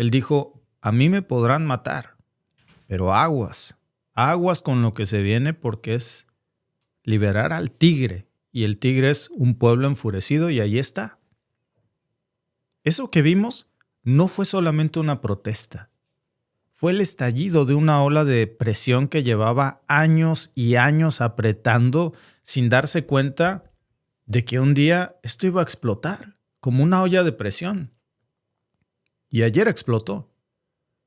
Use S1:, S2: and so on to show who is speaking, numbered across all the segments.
S1: Él dijo, a mí me podrán matar, pero aguas con lo que se viene porque es liberar al tigre. Y el tigre es un pueblo enfurecido y ahí está. Eso que vimos no fue solamente una protesta. Fue el estallido de una ola de presión que llevaba años y años apretando sin darse cuenta de que un día esto iba a explotar como una olla de presión. Y ayer explotó.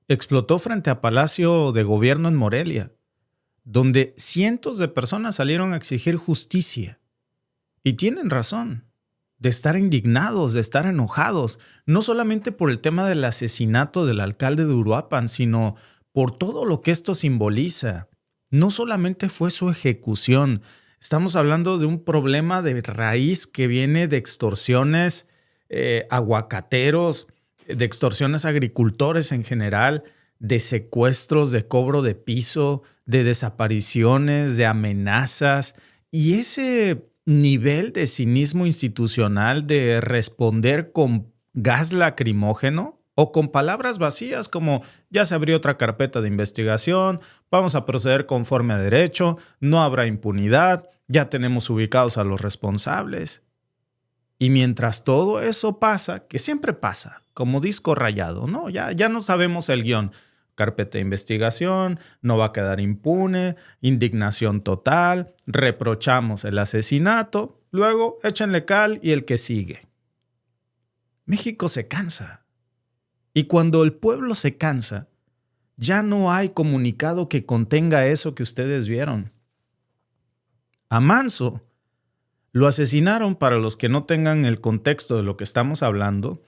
S1: Explotó frente a Palacio de Gobierno en Morelia, donde cientos de personas salieron a exigir justicia. Y tienen razón de estar indignados, de estar enojados, no solamente por el tema del asesinato del alcalde de Uruapan, sino por todo lo que esto simboliza. No solamente fue su ejecución, estamos hablando de un problema de raíz que viene de extorsiones aguacateros, de extorsiones a agricultores en general, de secuestros, de cobro de piso, de desapariciones, de amenazas, y ese nivel de cinismo institucional de responder con gas lacrimógeno o con palabras vacías como ya se abrió otra carpeta de investigación, vamos a proceder conforme a derecho, no habrá impunidad, ya tenemos ubicados a los responsables. Y mientras todo eso pasa, que siempre pasa, como disco rayado, ¿no? Ya no sabemos el guión. Carpeta de investigación, no va a quedar impune, indignación total, reprochamos el asesinato, luego échenle cal y el que sigue. México se cansa. Y cuando el pueblo se cansa, ya no hay comunicado que contenga eso que ustedes vieron. A Manso lo asesinaron, para los que no tengan el contexto de lo que estamos hablando,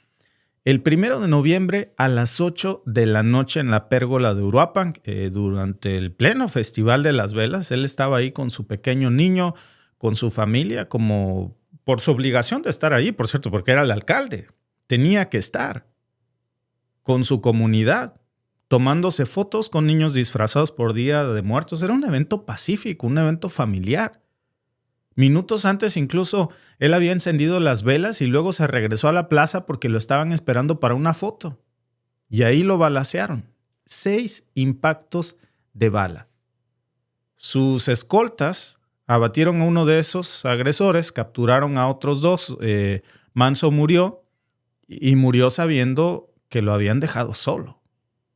S1: el 1 de noviembre a las 8 de la noche en la pérgola de Uruapan, durante el pleno Festival de las Velas. Él estaba ahí con su pequeño niño, con su familia, como por su obligación de estar ahí, por cierto, porque era el alcalde. Tenía que estar con su comunidad, tomándose fotos con niños disfrazados por Día de Muertos. Era un evento pacífico, un evento familiar. Minutos antes incluso él había encendido las velas y luego se regresó a la plaza porque lo estaban esperando para una foto. Y ahí lo balacearon. 6 impactos de bala. Sus escoltas abatieron a uno de esos agresores, capturaron a otros 2. Manso murió y murió sabiendo que lo habían dejado solo.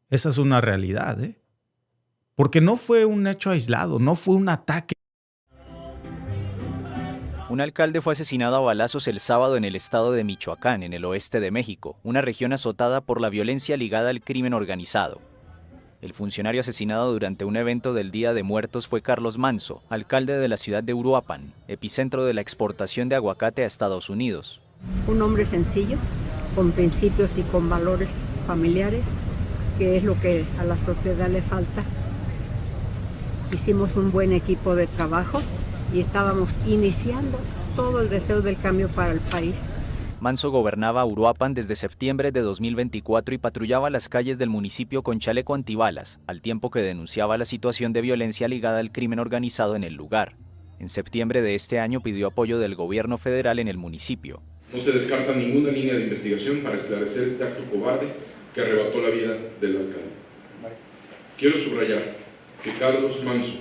S1: Esa es una realidad, ¿eh? Porque no fue un hecho aislado, no fue un ataque.
S2: Un alcalde fue asesinado a balazos el sábado en el estado de Michoacán, en el oeste de México, una región azotada por la violencia ligada al crimen organizado. El funcionario asesinado durante un evento del Día de Muertos fue Carlos Manso, alcalde de la ciudad de Uruapan, epicentro de la exportación de aguacate a Estados Unidos.
S3: Un hombre sencillo, con principios y con valores familiares, que es lo que a la sociedad le falta. Hicimos un buen equipo de trabajo y estábamos iniciando todo el deseo del cambio para el país.
S2: Manso gobernaba Uruapan desde septiembre de 2024 y patrullaba las calles del municipio con chaleco antibalas, al tiempo que denunciaba la situación de violencia ligada al crimen organizado en el lugar. En septiembre de este año pidió apoyo del gobierno federal en el municipio.
S4: No se descarta ninguna línea de investigación para esclarecer este acto cobarde que arrebató la vida del alcalde. Quiero subrayar que Carlos Manso,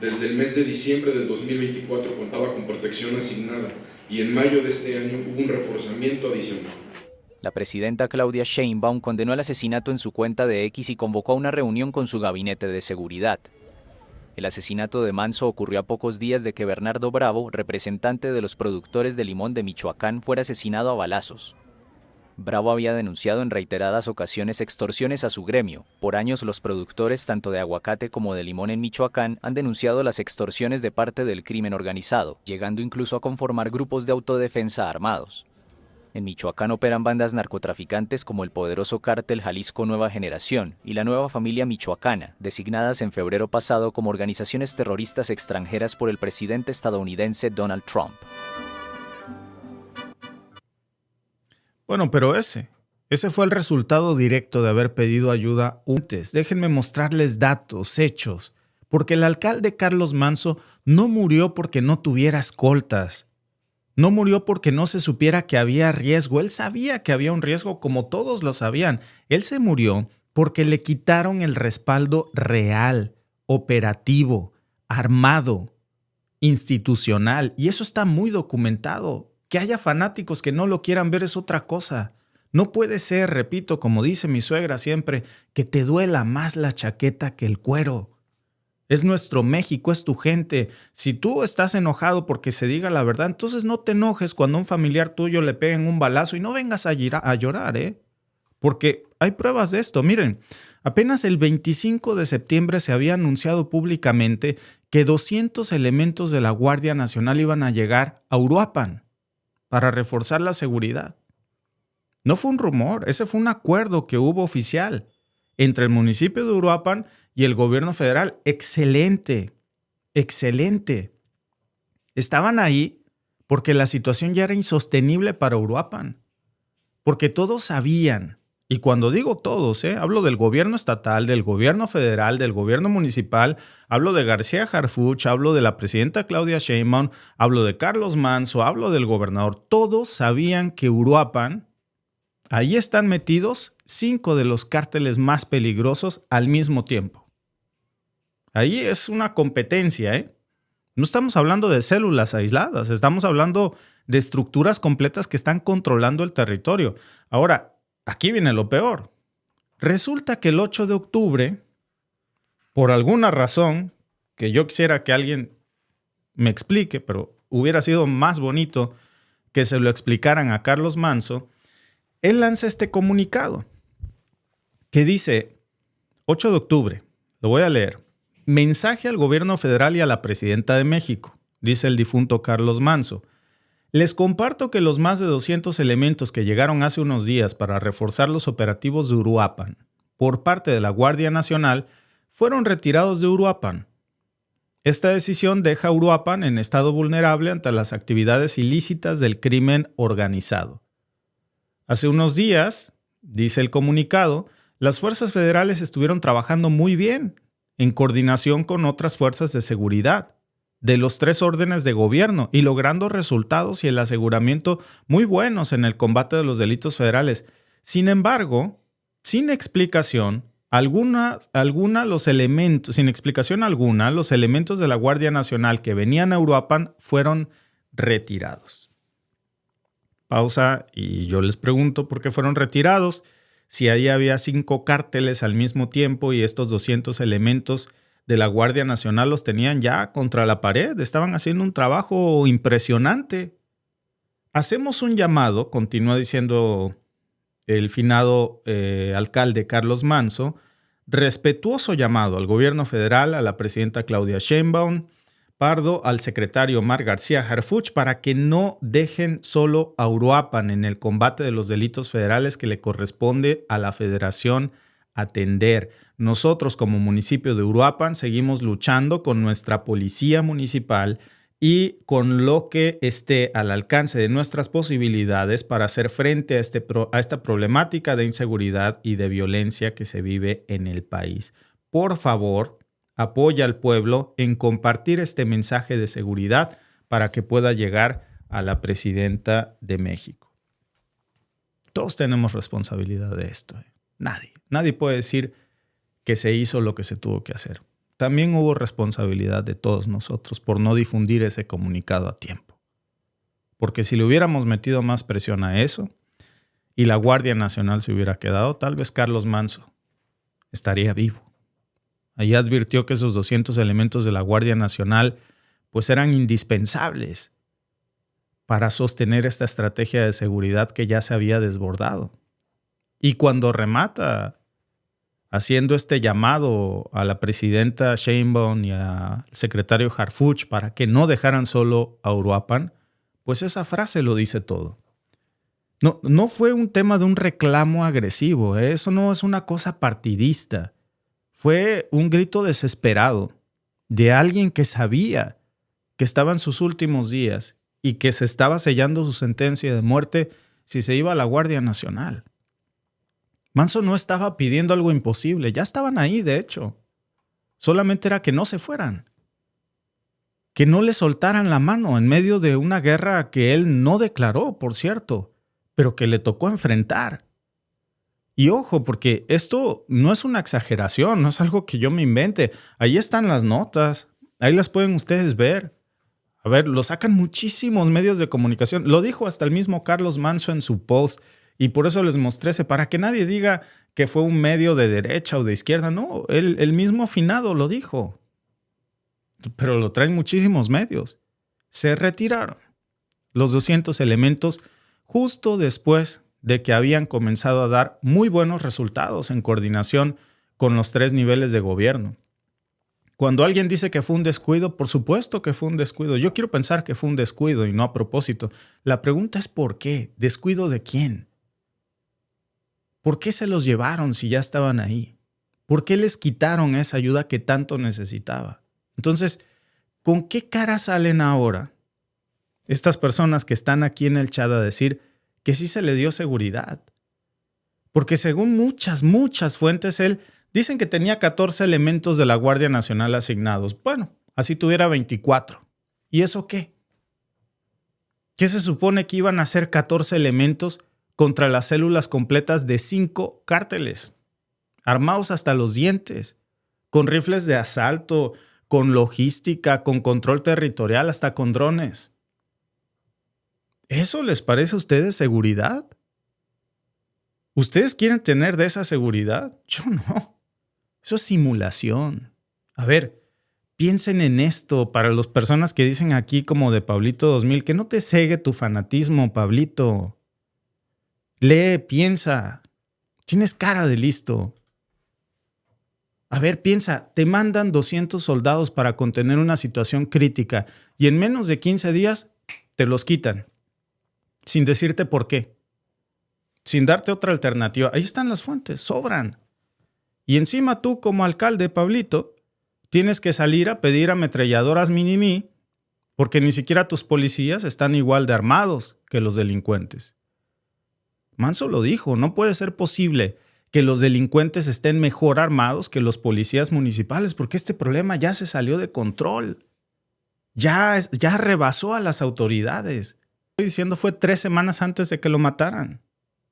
S4: desde el mes de diciembre del 2024, contaba con protección asignada y en mayo de este año hubo un reforzamiento adicional.
S2: La presidenta Claudia Sheinbaum condenó el asesinato en su cuenta de X y convocó a una reunión con su gabinete de seguridad. El asesinato de Manso ocurrió a pocos días de que Bernardo Bravo, representante de los productores de limón de Michoacán, fuera asesinado a balazos. Bravo había denunciado en reiteradas ocasiones extorsiones a su gremio. Por años los productores tanto de aguacate como de limón en Michoacán han denunciado las extorsiones de parte del crimen organizado, llegando incluso a conformar grupos de autodefensa armados. En Michoacán operan bandas narcotraficantes como el poderoso cártel Jalisco Nueva Generación y la Nueva Familia Michoacana, designadas en febrero pasado como organizaciones terroristas extranjeras por el presidente estadounidense Donald Trump.
S1: Bueno, pero ese fue el resultado directo de haber pedido ayuda antes. Déjenme mostrarles datos, hechos, porque el alcalde Carlos Manso no murió porque no tuviera escoltas. No murió porque no se supiera que había riesgo. Él sabía que había un riesgo como todos lo sabían. Él se murió porque le quitaron el respaldo real, operativo, armado, institucional. Y eso está muy documentado. Que haya fanáticos que no lo quieran ver es otra cosa. No puede ser, repito, como dice mi suegra siempre, que te duela más la chaqueta que el cuero. Es nuestro México, es tu gente. Si tú estás enojado porque se diga la verdad, entonces no te enojes cuando a un familiar tuyo le peguen un balazo y no vengas a llorar, ¿eh? Porque hay pruebas de esto. Miren, apenas el 25 de septiembre se había anunciado públicamente que 200 elementos de la Guardia Nacional iban a llegar a Uruapan para reforzar la seguridad. No fue un rumor, ese fue un acuerdo que hubo oficial entre el municipio de Uruapan y el gobierno federal. Excelente, excelente. Estaban ahí porque la situación ya era insostenible para Uruapan. Porque todos sabían, y cuando digo todos, hablo del gobierno estatal, del gobierno federal, del gobierno municipal, hablo de García Harfuch, hablo de la presidenta Claudia Sheinbaum, hablo de Carlos Manzo, hablo del gobernador. Todos sabían que Uruapan, ahí están metidos 5 de los cárteles más peligrosos al mismo tiempo. Ahí es una competencia, ¿eh? No estamos hablando de células aisladas, estamos hablando de estructuras completas que están controlando el territorio. Ahora, aquí viene lo peor. Resulta que el 8 de octubre, por alguna razón, que yo quisiera que alguien me explique, pero hubiera sido más bonito que se lo explicaran a Carlos Manzo, él lanza este comunicado que dice, 8 de octubre, lo voy a leer, mensaje al gobierno federal y a la presidenta de México, dice el difunto Carlos Manzo. Les comparto que los más de 200 elementos que llegaron hace unos días para reforzar los operativos de Uruapan por parte de la Guardia Nacional fueron retirados de Uruapan. Esta decisión deja a Uruapan en estado vulnerable ante las actividades ilícitas del crimen organizado. Hace unos días, dice el comunicado, las fuerzas federales estuvieron trabajando muy bien en coordinación con otras fuerzas de seguridad de los 3 órdenes de gobierno y logrando resultados y el aseguramiento muy buenos en el combate de los delitos federales. Sin embargo, sin explicación alguna, los elementos de la Guardia Nacional que venían a Uruapan fueron retirados. Pausa y yo les pregunto por qué fueron retirados. Si ahí había 5 cárteles al mismo tiempo y estos 200 elementos de la Guardia Nacional los tenían ya contra la pared, estaban haciendo un trabajo impresionante. Hacemos un llamado, continúa diciendo el finado alcalde Carlos Manzo, respetuoso llamado al gobierno federal, a la presidenta Claudia Sheinbaum Pardo, al secretario Omar García Harfuch para que no dejen solo a Uruapan en el combate de los delitos federales que le corresponde a la federación atender. Nosotros como municipio de Uruapan seguimos luchando con nuestra policía municipal y con lo que esté al alcance de nuestras posibilidades para hacer frente a esta problemática de inseguridad y de violencia que se vive en el país. Por favor, apoya al pueblo en compartir este mensaje de seguridad para que pueda llegar a la presidenta de México. Todos tenemos responsabilidad de esto. Nadie puede decir que se hizo lo que se tuvo que hacer. También hubo responsabilidad de todos nosotros por no difundir ese comunicado a tiempo. Porque si le hubiéramos metido más presión a eso y la Guardia Nacional se hubiera quedado, tal vez Carlos Manzo estaría vivo. Allí advirtió que esos 200 elementos de la Guardia Nacional pues eran indispensables para sostener esta estrategia de seguridad que ya se había desbordado. Y cuando remata haciendo este llamado a la presidenta Sheinbaum y al secretario Harfuch para que no dejaran solo a Uruapan, pues esa frase lo dice todo. No fue un tema de un reclamo agresivo, eso no es una cosa partidista. Fue un grito desesperado de alguien que sabía que estaba en sus últimos días y que se estaba sellando su sentencia de muerte si se iba a la Guardia Nacional. Manzo no estaba pidiendo algo imposible, ya estaban ahí de hecho. Solamente era que no se fueran. que no le soltaran la mano en medio de una guerra que él no declaró, por cierto, pero que le tocó enfrentar. Y ojo, porque esto no es una exageración, no es algo que yo me invente. Ahí están las notas, ahí las pueden ustedes ver. A ver, lo sacan muchísimos medios de comunicación. Lo dijo hasta el mismo Carlos Manso en su post. Y por eso les mostré ese, para que nadie diga que fue un medio de derecha o de izquierda. No, el mismo finado lo dijo. Pero lo traen muchísimos medios. Se retiraron los 200 elementos justo después de que habían comenzado a dar muy buenos resultados en coordinación con los 3 niveles de gobierno. Cuando alguien dice que fue un descuido, por supuesto que fue un descuido. Yo quiero pensar que fue un descuido y no a propósito. La pregunta es ¿por qué? ¿Descuido de quién? ¿Por qué se los llevaron si ya estaban ahí? ¿Por qué les quitaron esa ayuda que tanto necesitaba? Entonces, ¿con qué cara salen ahora estas personas que están aquí en el chat a decir que sí se le dio seguridad? Porque según muchas fuentes, él dicen que tenía 14 elementos de la Guardia Nacional asignados. Bueno, así tuviera 24. ¿Y eso qué? ¿Qué se supone que iban a hacer 14 elementos contra las células completas de 5 cárteles? Armados hasta los dientes, con rifles de asalto, con logística, con control territorial, hasta con drones. ¿Eso les parece a ustedes seguridad? ¿Ustedes quieren tener de esa seguridad? Yo no. Eso es simulación. A ver, piensen en esto para las personas que dicen aquí como de Pablito 2000, que no te cegue tu fanatismo, Pablito. Lee, piensa. Tienes cara de listo. A ver, piensa, te mandan 200 soldados para contener una situación crítica y en menos de 15 días te los quitan, sin decirte por qué, sin darte otra alternativa. Ahí están las fuentes, sobran. Y encima tú como alcalde, Pablito, tienes que salir a pedir ametralladoras mini-mí porque ni siquiera tus policías están igual de armados que los delincuentes. Manso lo dijo, no puede ser posible que los delincuentes estén mejor armados que los policías municipales, porque este problema ya se salió de control. Ya rebasó a las autoridades. Estoy diciendo, fue 3 semanas antes de que lo mataran.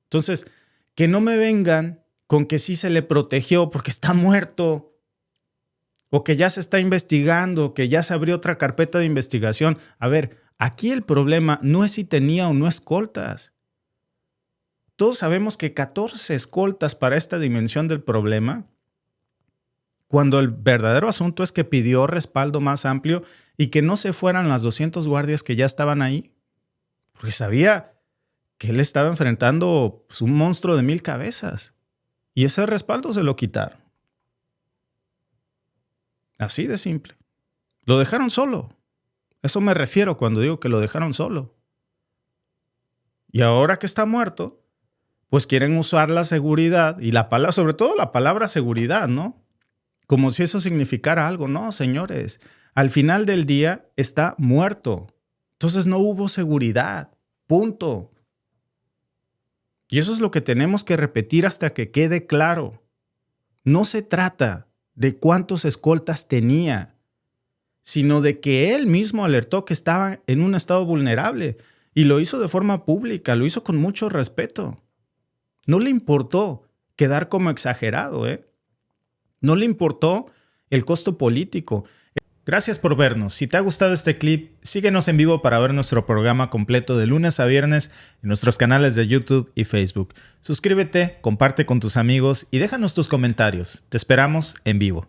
S1: Entonces, que no me vengan con que sí se le protegió porque está muerto, o que ya se está investigando, que ya se abrió otra carpeta de investigación. A ver, aquí el problema no es si tenía o no escoltas. Todos sabemos que 14 escoltas para esta dimensión del problema, cuando el verdadero asunto es que pidió respaldo más amplio y que no se fueran las 200 guardias que ya estaban ahí, porque sabía que él estaba enfrentando pues, un monstruo de 1000 cabezas y ese respaldo se lo quitaron. Así de simple. Lo dejaron solo. Eso me refiero cuando digo que lo dejaron solo. Y ahora que está muerto, pues quieren usar la seguridad y la palabra, sobre todo la palabra seguridad, ¿no? Como si eso significara algo. No, señores, al final del día está muerto. Entonces no hubo seguridad. Punto. Y eso es lo que tenemos que repetir hasta que quede claro. No se trata de cuántos escoltas tenía, sino de que él mismo alertó que estaba en un estado vulnerable y lo hizo de forma pública, lo hizo con mucho respeto. No le importó quedar como exagerado, ¿eh? No le importó el costo político. Gracias por vernos. Si te ha gustado este clip, síguenos en vivo para ver nuestro programa completo de lunes a viernes en nuestros canales de YouTube y Facebook. Suscríbete, comparte con tus amigos y déjanos tus comentarios. Te esperamos en vivo.